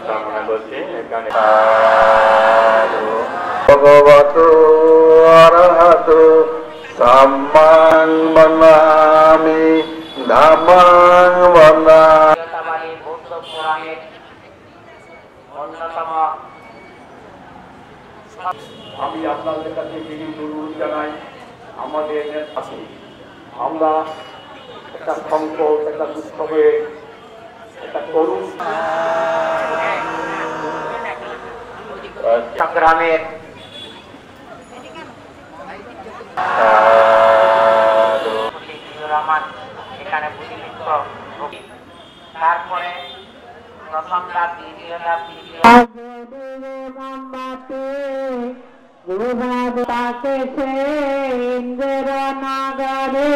কামনা করছি। এখানে ভগবতো অরহতো সম্মাং বনামি ধামাং বনামি। বৌদ্ধ পুরাণের অন্যতম আমি আপনাদের কাছে বিনীত অনুরোধ জানাই, আমাদের আছে আমরা একটা সংকট, একটা দুঃখে, একটা করুণ সংগ্রামের রহমান এখানে প্রতিনিধিত্ব। তারপরে প্রথম ধাপ, দ্বিতীয় ধাপ, তৃতীয় ইন্দ্র নাগরে